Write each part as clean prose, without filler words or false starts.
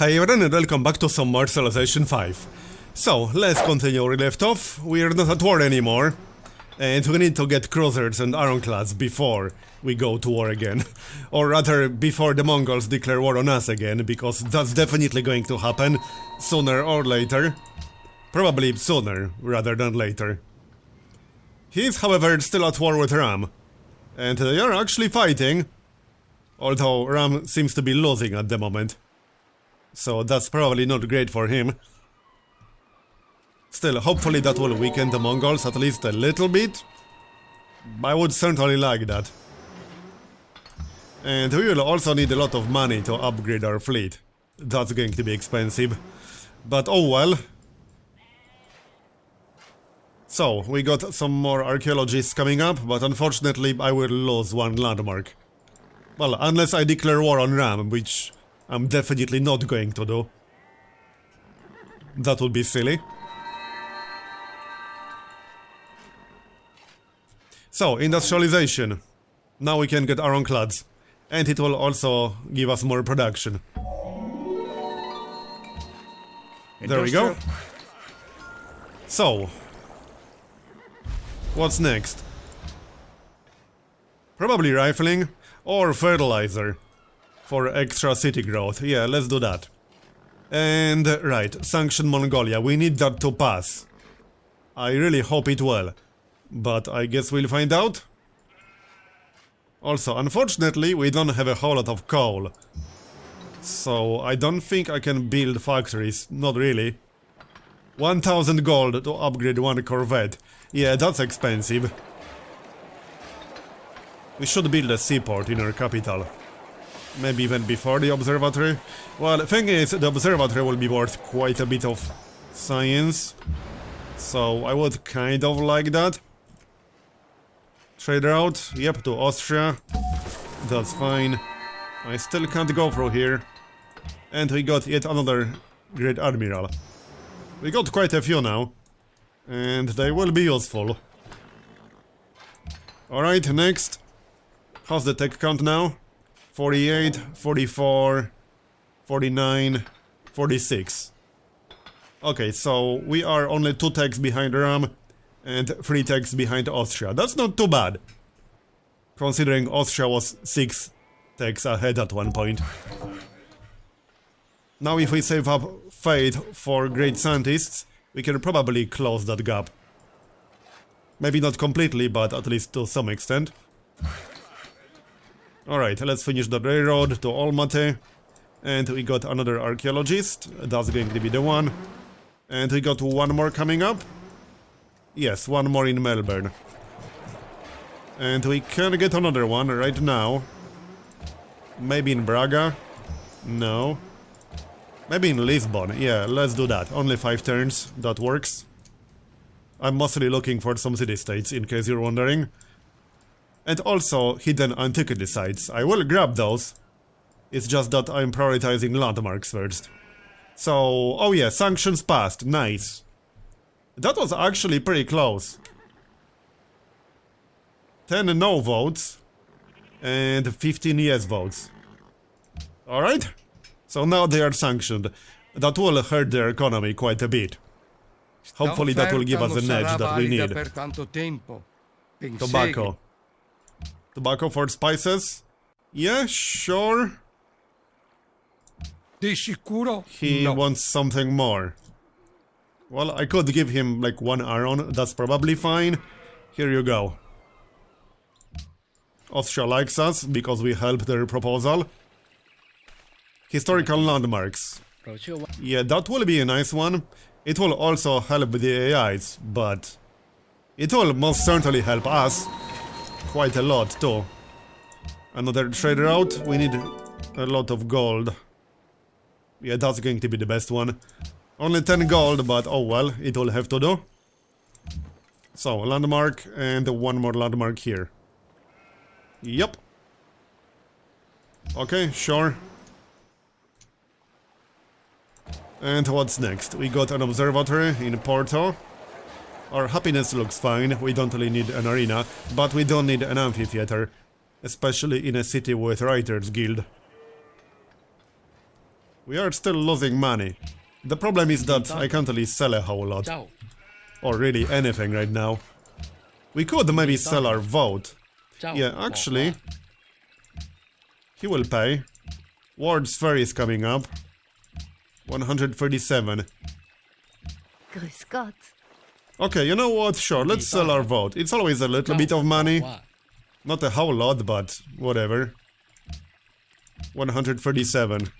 Hey everyone and welcome back to some more Civilization 5. So, let's continue where we left off. We're not at war anymore. And we need to get cruisers and ironclads before we go to war again. Or rather, before the Mongols declare war on us again, because that's definitely going to happen sooner or later. Probably sooner, rather than later. He's, however, still at war with Ram. And they are actually fighting. Although Ram seems to be losing at the moment. So that's probably not great for him. Still, hopefully that will weaken the Mongols at least a little bit. I would certainly like that. And we will also need a lot of money to upgrade our fleet. That's going to be expensive. But oh well. So, we got some more archaeologists coming up, but unfortunately I will lose one landmark. Well, unless I declare war on Ram, which I'm definitely not going to do. That would be silly. So, industrialization. Now we can get ironclads. And it will also give us more production. There we go. So, what's next? Probably rifling or fertilizer. For extra city growth. Yeah, let's do that. And, right, sanction Mongolia. We need that to pass. I really hope it will. But I guess we'll find out. Also, unfortunately, we don't have a whole lot of coal. So, I don't think I can build factories. Not really. 1000 gold to upgrade one Corvette. Yeah, that's expensive. We should build a seaport in our capital. Maybe even before the observatory. Well, the thing is, the observatory will be worth quite a bit of science. So, I would kind of like that. Trade route, yep, to Austria. That's fine. I still can't go through here. And we got yet another great admiral. We got quite a few now. And they will be useful. Alright, next. How's the tech count now? 48, 44, 49, 46. Okay, so we are only 2 techs behind Ram and 3 techs behind Austria. That's not too bad, considering Austria was 6 techs ahead at one point. Now if we save up fate for great scientists, we can probably close that gap. Maybe not completely, but at least to some extent. Alright, let's finish the railroad to Almaty. And we got another archaeologist. That's going to be the one. And we got one more coming up. Yes, one more in Melbourne. And we can get another one right now. Maybe in Braga? No. Maybe in Lisbon. Yeah, let's do that. Only 5 turns. That works. I'm mostly looking for some city-states, in case you're wondering. And also hidden antiquity sites. I will grab those. It's just that I'm prioritizing landmarks first. So, oh yeah, sanctions passed. Nice. That was actually pretty close. 10 no votes. And 15 yes votes. Alright. So now they are sanctioned. That will hurt their economy quite a bit. Hopefully that will give us an edge that we need. Tobacco. Tobacco for spices? Yeah, sure. He wants something more. Well, I could give him like 1 iron, that's probably fine. Here you go. Austria likes us because we helped their proposal. Historical landmarks. Yeah, that will be a nice one. It will also help the AIs, but it will most certainly help us. Quite a lot too. Another trade route. We need a lot of gold. Yeah, that's going to be the best one. Only 10 gold, but oh well, it will have to do. So, landmark and one more landmark here. Yep. Okay, sure. And what's next? We got an observatory in Porto. Our happiness looks fine, we don't really need an arena, but we don't need an amphitheater. especially in a city with Writers Guild. We are still losing money. The problem is that I can't really sell a whole lot. Or really anything right now. We could maybe sell our vote. Yeah, actually... He will pay. Ward's Ferry is coming up. 137. Grüß Gott. Okay, you know what? Sure, let's sell our vote. It's always a little bit of money. Not a whole lot, but whatever. 137.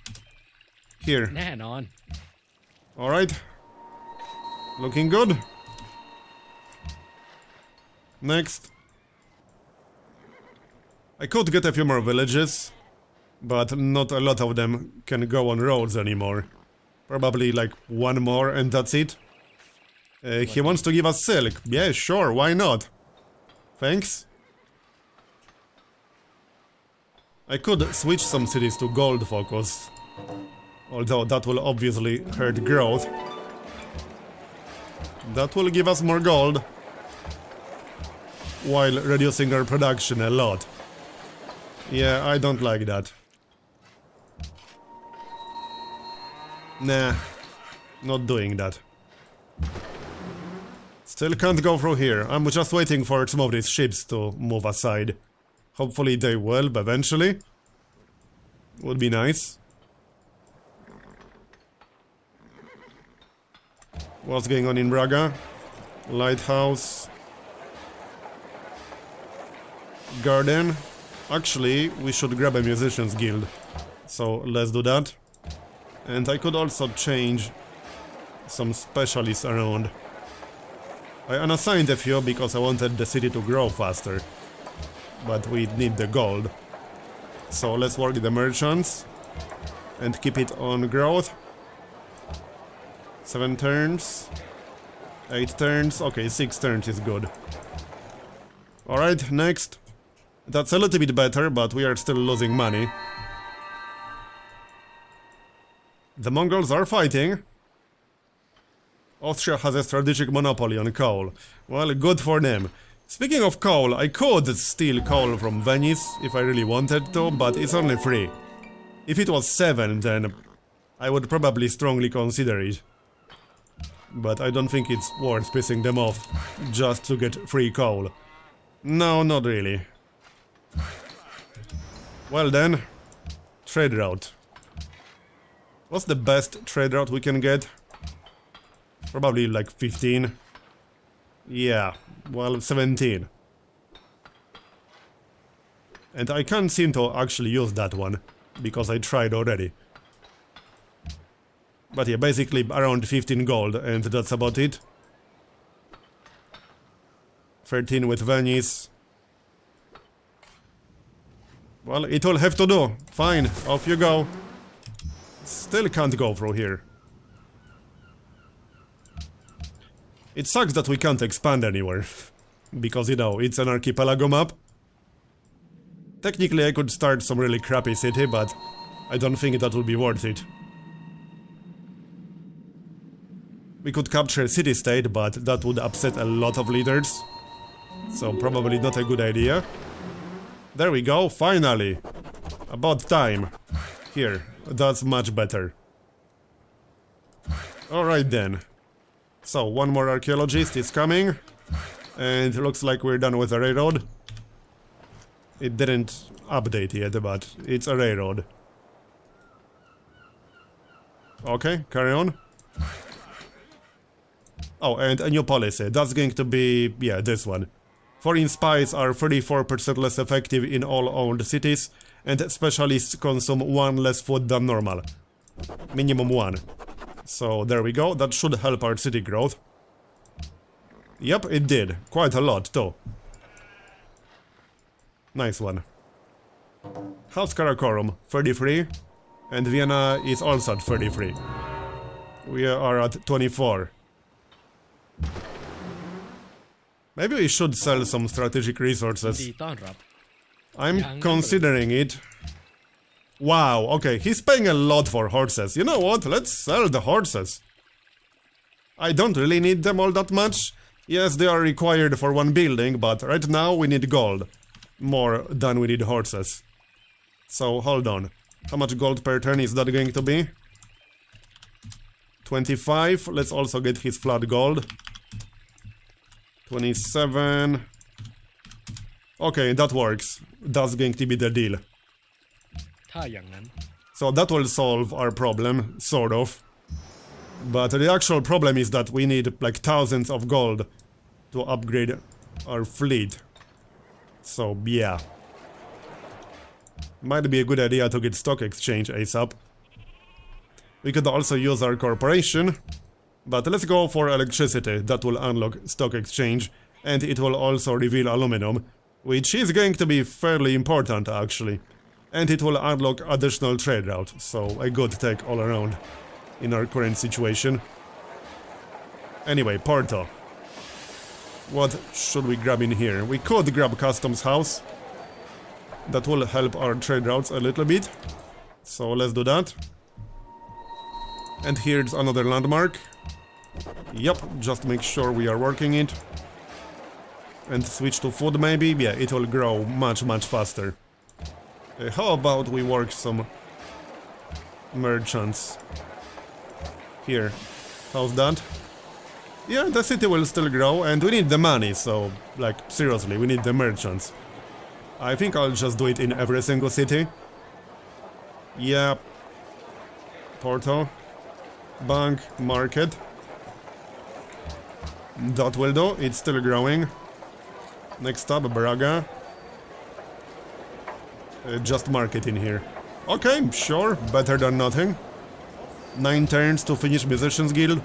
Here. Alright. Looking good. Next. I could get a few more villages, but not a lot of them can go on roads anymore. Probably like one more and that's it. He wants to give us silk. Yeah, sure, why not? Thanks. I could switch some cities to gold focus. Although that will obviously hurt growth. That will give us more gold. While reducing our production a lot. Yeah, I don't like that. Nah, not doing that. Still can't go through here. I'm just waiting for some of these ships to move aside. Hopefully they will, but eventually. Would be nice. What's going on in Braga? Lighthouse. Garden. Actually, we should grab a musician's guild. So let's do that. And I could also change some specialists around. I unassigned a few because I wanted the city to grow faster. But we need the gold. So let's work the merchants. And keep it on growth. 7 turns. 8 turns. Okay, 6 turns is good. Alright, next. That's a little bit better, but we are still losing money. The Mongols are fighting. Austria has a strategic monopoly on coal. Well, good for them. Speaking of coal, I could steal coal from Venice if I really wanted to, but it's only 3. If it was 7, then I would probably strongly consider it. But I don't think it's worth pissing them off just to get free coal. No, not really. Well then, trade route. What's the best trade route we can get? Probably like 15. Yeah, well, 17. And I can't seem to actually use that one, because I tried already. But yeah, basically around 15 gold, and that's about it. 13 with Venice. Well, it will have to do. Fine, off you go. Still can't go through here. It sucks that we can't expand anywhere. Because, you know, it's an archipelago map. Technically I could start some really crappy city, but I don't think that will be worth it. We could capture city-state, but that would upset a lot of leaders. So probably not a good idea. There we go, finally! About time. Here, that's much better. Alright then. So, one more archaeologist is coming. And it looks like we're done with the railroad. It didn't update yet, but it's a railroad. Okay, carry on. Oh, and a new policy. That's going to be, yeah, this one. Foreign spies are 34% less effective in all owned cities, and specialists consume 1 less food than normal. Minimum 1. So there we go, that should help our city growth. Yep, it did. Quite a lot, too. Nice one. House Karakorum, 33. And Vienna is also at 33. We are at 24. Maybe we should sell some strategic resources. I'm considering it. Wow, okay, he's paying a lot for horses. You know what? Let's sell the horses. I don't really need them all that much. Yes, they are required for one building, but right now we need gold. More than we need horses. So, hold on. How much gold per turn is that going to be? 25. Let's also get his flat gold. 27. Okay, that works. That's going to be the deal. ถ้าอย่างนั้น So that will solve our problem, sort of. But the actual problem is that we need like thousands of gold to upgrade our fleet. So yeah. Might be a good idea to get stock exchange ASAP. We could also use our corporation. But let's go for electricity. That will unlock stock exchange. And it will also reveal aluminum, which is going to be fairly important actually. And it will unlock additional trade route, so a good tech all around in our current situation. Anyway, Porto. What should we grab in here? We could grab customs house. That will help our trade routes a little bit. So let's do that. And here's another landmark. Yep, just make sure we are working it. And switch to food maybe? Yeah, it will grow much faster. How about we work some merchants? Here. How's that? Yeah, the city will still grow and we need the money, so, like, seriously, we need the merchants. I think I'll just do it in every single city. Yeah. Porto. Bank. Market. That will do, it's still growing. Next up, Braga. Just market in here. Okay, sure, better than nothing. 9 turns to finish Musicians Guild.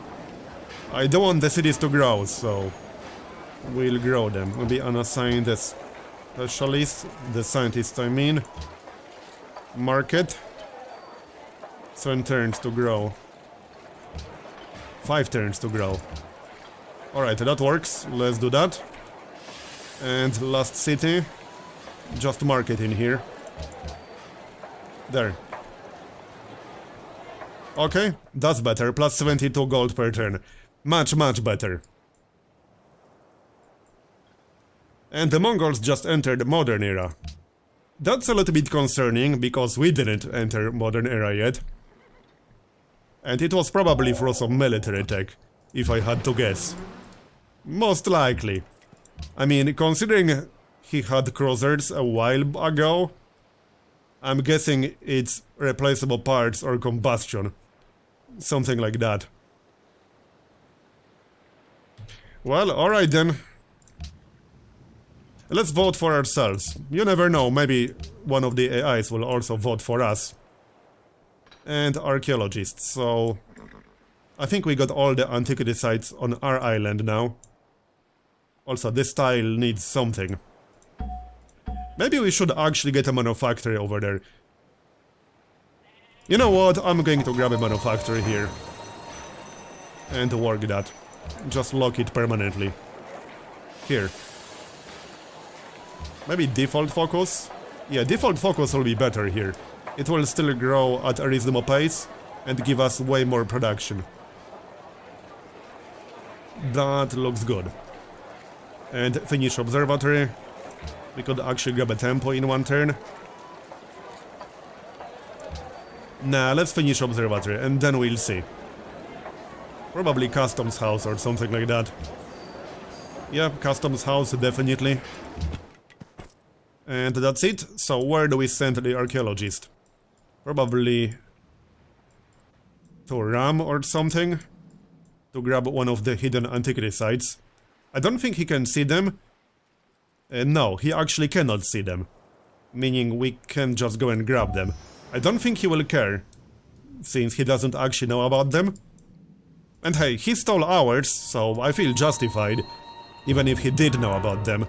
I don't want the cities to grow, so we'll grow them. Maybe unassign the specialists, the scientists I mean. Market. 7 turns to grow. 5 turns to grow. Alright, that works, let's do that. And last city. Just market in here. There. Okay, that's better. Plus 72 gold per turn. Much better. And the Mongols just entered modern era. That's a little bit concerning, because we didn't enter modern era yet. And it was probably for some military tech, if I had to guess. Most likely. I mean, considering he had cruisers a while ago, I'm guessing it's replaceable parts or combustion. Something like that. Well, alright then. Let's vote for ourselves. You never know, maybe one of the AIs will also vote for us. And archaeologists, so... I think we got all the antiquity sites on our island now. Also, this tile needs something. Maybe we should actually get a manufactory over there. You know what? I'm going to grab a manufactory here. And work that. Just lock it permanently. Here. Maybe default focus? Yeah, default focus will be better here. It will still grow at a reasonable pace and give us way more production. That looks good. And finish observatory. We could actually grab a tempo in 1 turn. Nah, let's finish observatory and then we'll see. Probably customs house or something like that. Yeah, customs house, definitely. And that's it. So where do we send the archaeologist? Probably to Ram or something. To grab one of the hidden antiquity sites. I don't think he can see them. No, he actually cannot see them. Meaning we can just go and grab them. I don't think he will care, since he doesn't actually know about them. And hey, he stole ours, so I feel justified, even if he did know about them.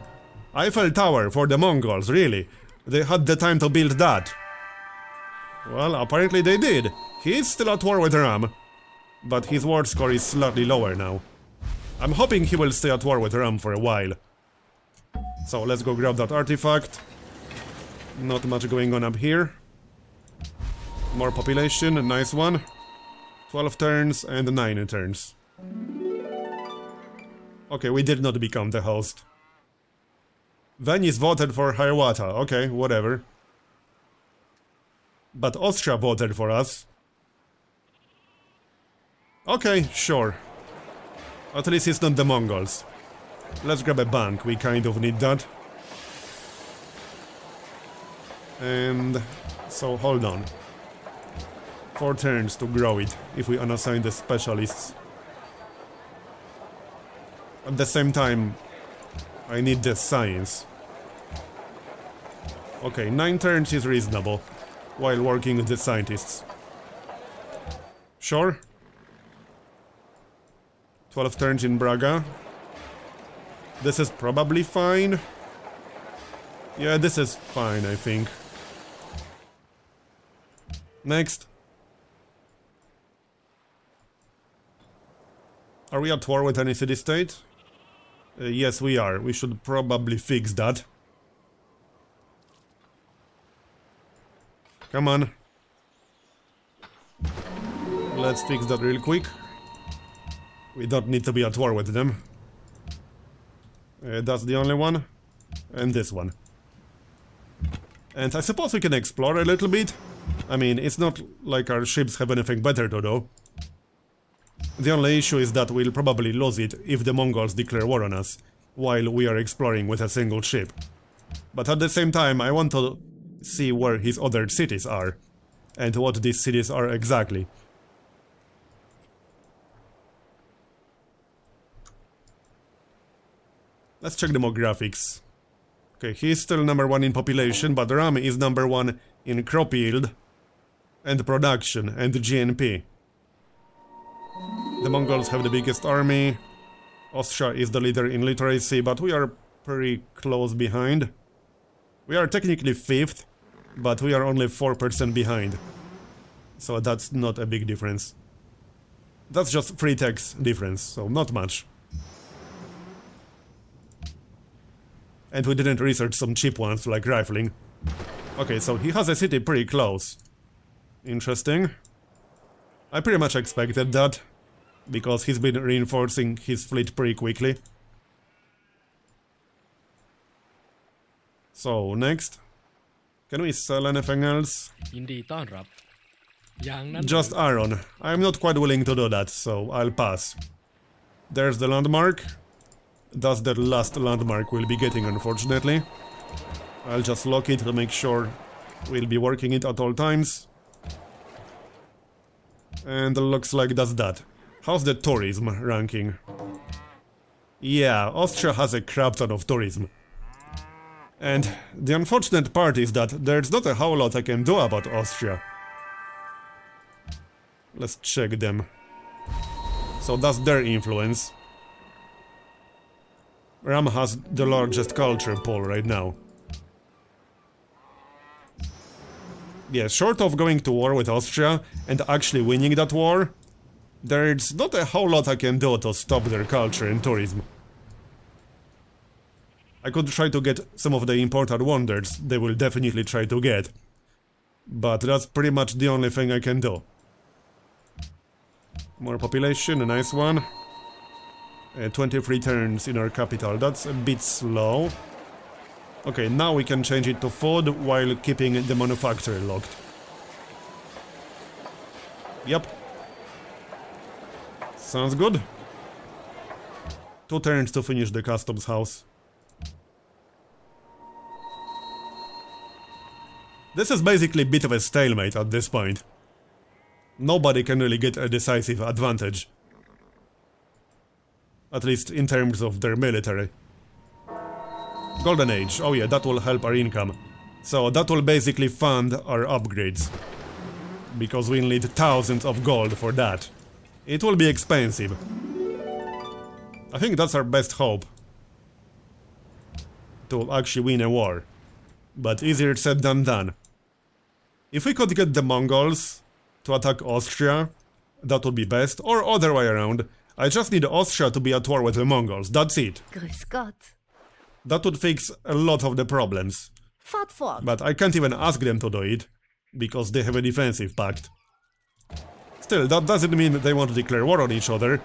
Eiffel Tower for the Mongols, really. They had the time to build that. Well, apparently they did. He is still at war with Ram. But his war score is slightly lower now. I'm hoping he will stay at war with Ram for a while. So let's go grab that artifact. Not much going on up here. More population, a nice one. 12 turns and 9 turns. Okay, we did not become the host. Venice voted for Hiawatha. Okay, whatever. But Austria voted for us. Okay, sure. At least it's not the Mongols. Let's grab a bank, we kind of need that. And... so hold on. 4 turns to grow it, if we unassign the specialists. At the same time, I need the science. Okay, 9 turns is reasonable, while working with the scientists. Sure. 12 turns in Braga. This is probably fine. Yeah, this is fine, I think. Next. Are we at war with any city-state? Yes, we are. We should probably fix that. Come on. Let's fix that real quick. We don't need to be at war with them. That's the only one. And this one. And I suppose we can explore a little bit. I mean, it's not like our ships have anything better to do. The only issue is that we'll probably lose it if the Mongols declare war on us, while we are exploring with a single ship. But at the same time, I want to see where his other cities are, and what these cities are exactly. Let's check demographics. Okay, he's still number 1 in population, but Ram is number 1 in crop yield, and production, and GNP. The Mongols have the biggest army. Austria is the leader in literacy, but we are pretty close behind. We are technically 5th, but we are only 4% behind. So that's not a big difference. That's just 3 techs difference, so not much. And we didn't research some cheap ones like rifling. Okay, so he has a city pretty close. Interesting. I pretty much expected that, because he's been reinforcing his fleet pretty quickly. So, next. Can we sell anything else? ยินดีต้อนรับ อย่างนั้น Just iron. I'm not quite willing to do that, so I'll pass. There's the landmark. That's the last landmark we'll be getting, unfortunately. I'll just lock it to make sure we'll be working it at all times. And looks like that's that. How's the tourism ranking? Yeah, Austria has a crap ton of tourism. And the unfortunate part is that there's not a whole lot I can do about Austria. Let's check them. So that's their influence. Ram has the largest culture pool right now. Yeah, short of going to war with Austria and actually winning that war, there's not a whole lot I can do to stop their culture and tourism. I could try to get some of the imported wonders they will definitely try to get. But that's pretty much the only thing I can do. More population, a nice one. 23 turns in our capital, that's a bit slow. Okay, now we can change it to food while keeping the manufacturer locked. Yep. Sounds good. 2 turns to finish the customs house. This is basically a bit of a stalemate at this point. Nobody can really get a decisive advantage. At least in terms of their military. Golden Age, oh yeah, that will help our income. So that will basically fund our upgrades. Because we'll need thousands of gold for that. It will be expensive. I think that's our best hope. To actually win a war. But easier said than done. If we could get the Mongols to attack Austria, that would be best, or other way around. I just need Austria to be at war with the Mongols, that's it. Grüß Gott. That would fix a lot of the problems. Fahrt fort. But I can't even ask them to do it, because they have a defensive pact. Still, that doesn't mean they want to declare war on each other.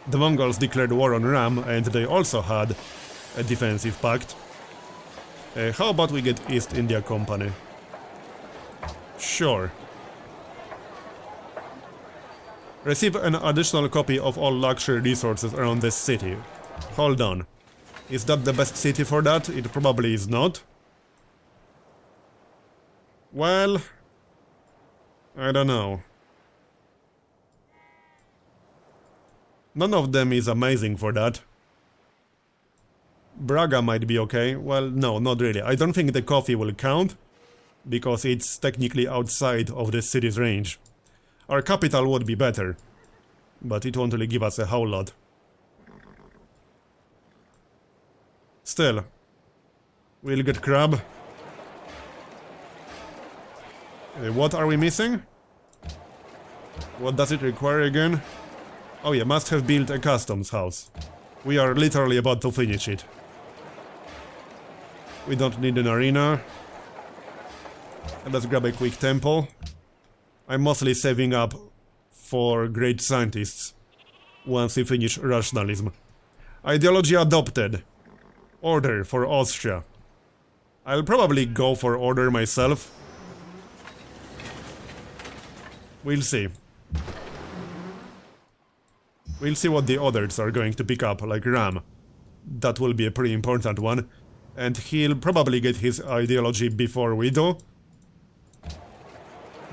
The Mongols declared war on Ram, and they also had a defensive pact. How about we get East India Company? Sure. Receive an additional copy of all luxury resources around this city. Hold on. Is that the best city for that? It probably is not. Well, I don't know. None of them is amazing for that. Braga might be okay. Well, no, not really. I don't think the coffee will count, because it's technically outside of the city's range. Our capital would be better, but it won't really give us a whole lot. Still, we'll get crab. What are we missing? What does it require again? Oh yeah, must have built a customs house. We are literally about to finish it. We don't need an arena. And let's grab a quick temple. I'm mostly saving up for great scientists once we finish rationalism. Ideology adopted. Order for Austria. I'll probably go for order myself. We'll see. We'll see what the others are going to pick up, like Ram. That will be a pretty important one. And he'll probably get his ideology before we do.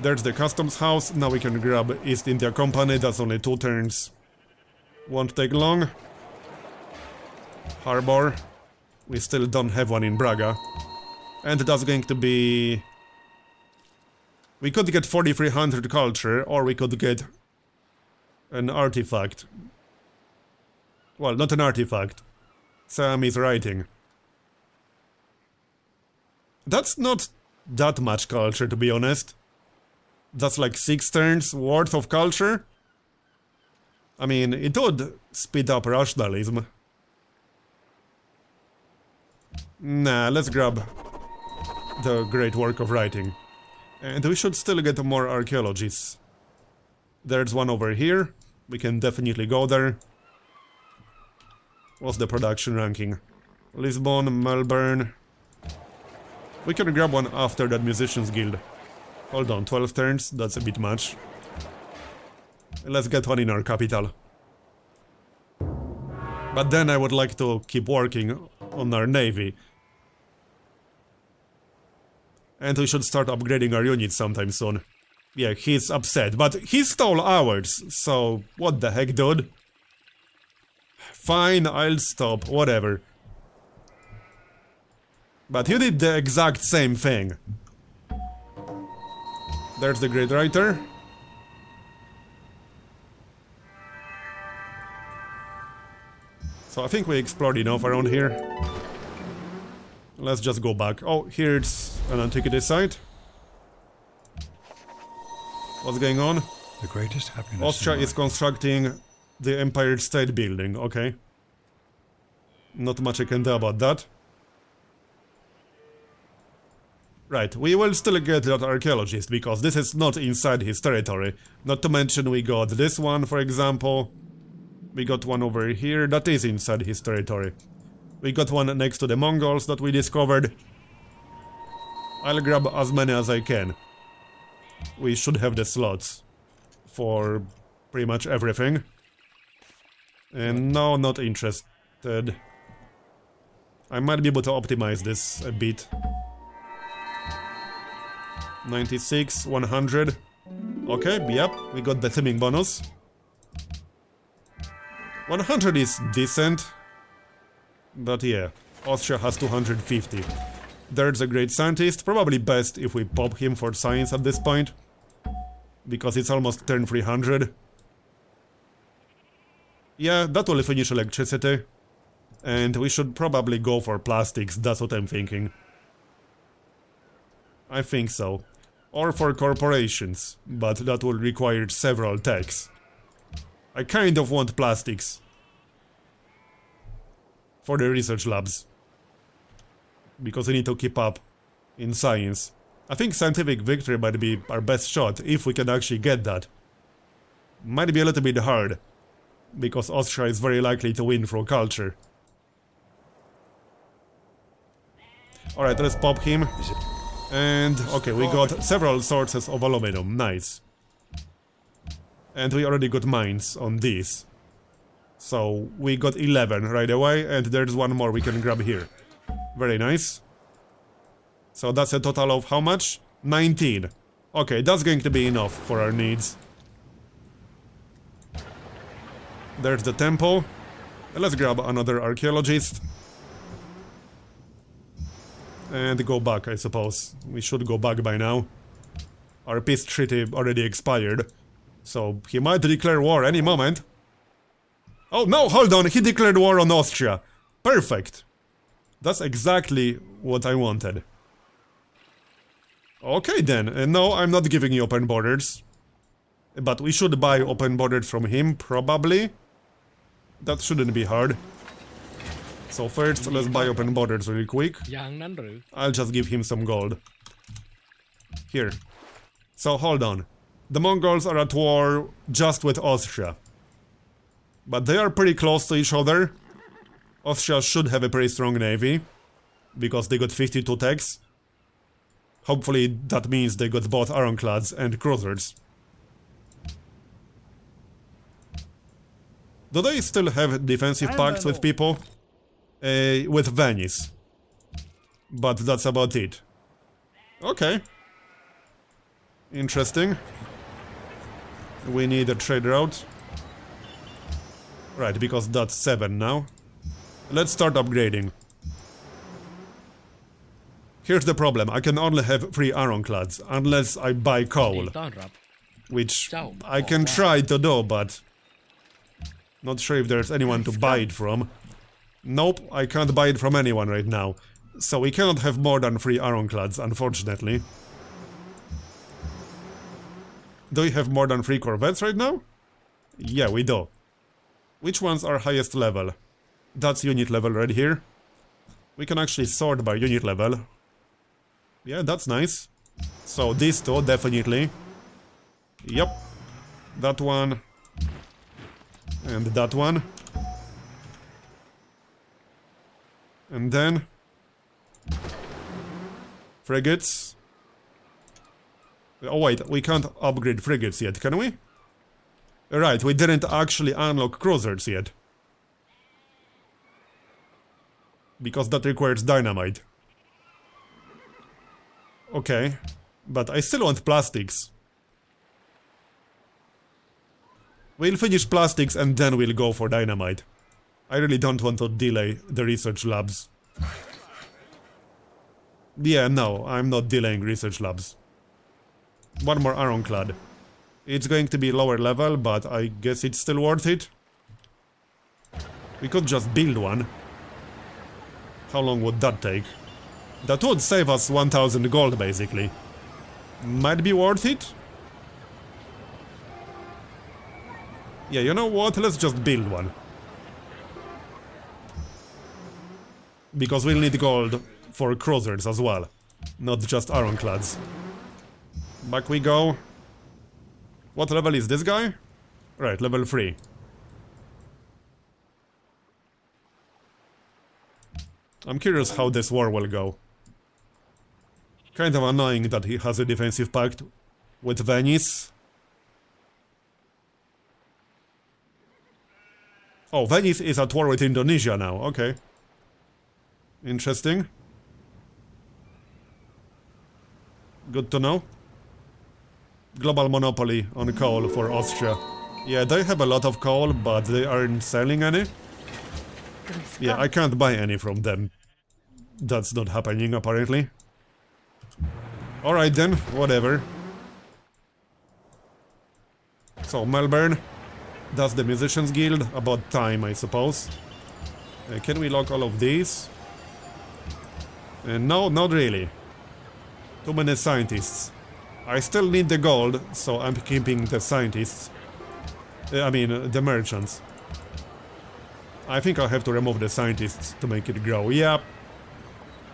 There's the customs house. Now we can grab East India Company. That's only 2 turns. Won't take long. Harbor. We still don't have one in Braga. And that's going to be... We could get 4300 culture, or we could get an artifact. Well, not an artifact. Sam is writing. That's not that much culture, to be honest. That's like 6 turns worth of culture. I mean, it would speed up rationalism. Nah, let's grab the great work of writing. And we should still get more archaeologists. There's one over here. We can definitely go there. What's the production ranking? Lisbon, Melbourne. We can grab one after that Musicians Guild. Hold on, 12 turns? That's a bit much. Let's get one in our capital. But then I would like to keep working on our navy. And we should start upgrading our units sometime soon. Yeah, he's upset, but he stole ours, so what the heck, dude? Fine, I'll stop, whatever. But you did the exact same thing. There's the great writer. So I think we explored enough around here. Let's just go back. Oh, here's an antiquity site. What's going on? The greatest happiness. Austria is constructing the Empire State Building. Okay. Not much I can do about that. Right, we will still get that archaeologist, because this is not inside his territory. Not to mention we got this one, for example. We got one over here, that is inside his territory. We got one next to the Mongols that we discovered. I'll grab as many as I can. We should have the slots for pretty much everything. And no, not interested. I might be able to optimize this a bit. 96, 100. Okay, yep, we got the teaming bonus. 100 is decent. But yeah, Austria has 250. There's a great scientist, probably best if we pop him for science at this point. Because it's almost turn 300. Yeah, that will finish electricity. And we should probably go for plastics, that's what I'm thinking. I think so. Or for corporations, but that will require several techs. I kind of want plastics. For the research labs. Because we need to keep up in science. I think scientific victory might be our best shot, if we can actually get that. Might be a little bit hard. Because Austria is very likely to win through culture. Alright, let's pop him. And, okay, we got several sources of aluminum, nice. And we already got mines on these. So we got 11 right away, and there's one more we can grab here. Very nice. So that's a total of how much? 19. Okay, that's going to be enough for our needs. There's the temple. Let's grab another archaeologist. And go back, I suppose. We should go back by now. Our peace treaty already expired. So he might declare war any moment. Oh no, hold on, he declared war on Austria. Perfect. That's exactly what I wanted. Okay then, and no, I'm not giving you open borders. But we should buy open borders from him, probably. That shouldn't be hard. So first, let's buy open borders really quick. อย่างนั้นหรือ I'll just give him some gold. Here. So hold on. The Mongols are at war just with Austria. But they are pretty close to each other. Austria should have a pretty strong navy. Because they got 52 techs. Hopefully that means they got both ironclads and cruisers. Do they still have defensive pacts with people? With Venice. But that's about it. Okay. Interesting. We need a trade route. Right, because that's 7 now. Let's start upgrading. Here's the problem. I can only have 3 ironclads unless I buy ดี coal. ต้อนรับ Which I can try to do, but not sure if there's anyone to buy it from. Nope, I can't buy it from anyone right now. So we cannot have more than 3 ironclads, unfortunately. Do we have more than 3 corvettes right now? Yeah, we do. Which ones are highest level? That's unit level right here. We can actually sort by unit level. Yeah, that's nice. So these two, definitely. Yep. That one. And that one. And then... frigates. Oh wait, we can't upgrade frigates yet, can we? Right, we didn't actually unlock cruisers yet. Because that requires dynamite. Okay, but I still want plastics. We'll finish plastics and then we'll go for dynamite. I really don't want to delay the research labs. Yeah, no, I'm not delaying research labs. One more ironclad. It's going to be lower level, but I guess it's still worth it. We could just build one. How long would that take? That would save us 1000 gold, basically. Might be worth it? Yeah, you know what? Let's just build one. Because we'll need gold for cruisers as well. Not just ironclads. Back we go. What level is this guy? Right, level 3. I'm curious how this war will go. Kind of annoying that he has a defensive pact with Venice. Oh, Venice is at war with Indonesia now, okay. Interesting. Good to know. Global monopoly on coal for Austria. Yeah, they have a lot of coal, but they aren't selling any. Yeah, I can't buy any from them. That's not happening, apparently. Alright then, whatever. So, Melbourne. That's the Musicians Guild. About time, I suppose. Can we lock all of these? No, not really. Too many scientists. I still need the gold, so I'm keeping the scientists. The merchants. I think I'll have to remove the scientists to make it grow. Yeah.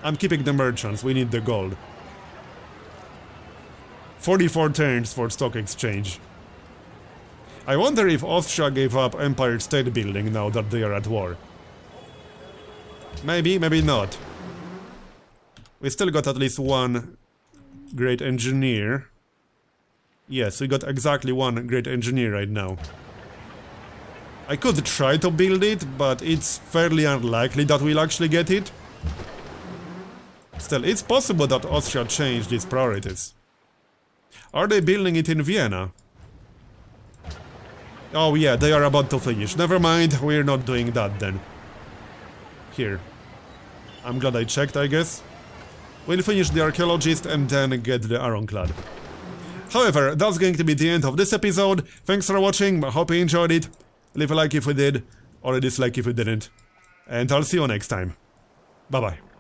I'm keeping the merchants, we need the gold. 44 turns for stock exchange. I wonder if Austria gave up Empire State Building now that they are at war. Maybe, maybe not. We still got at least one great engineer. Yes, we got exactly one great engineer right now. I could try to build it, but it's fairly unlikely that we'll actually get it. Still, it's possible that Austria changed its priorities. Are they building it in Vienna? Oh yeah, they are about to finish. Never mind, we're not doing that then. Here. I'm glad I checked, I guess. We'll finish the archaeologist and then get the ironclad. However, that's going to be the end of this episode. Thanks for watching, I hope you enjoyed it. Leave a like if you did, or a dislike if you didn't. And I'll see you next time. Bye bye.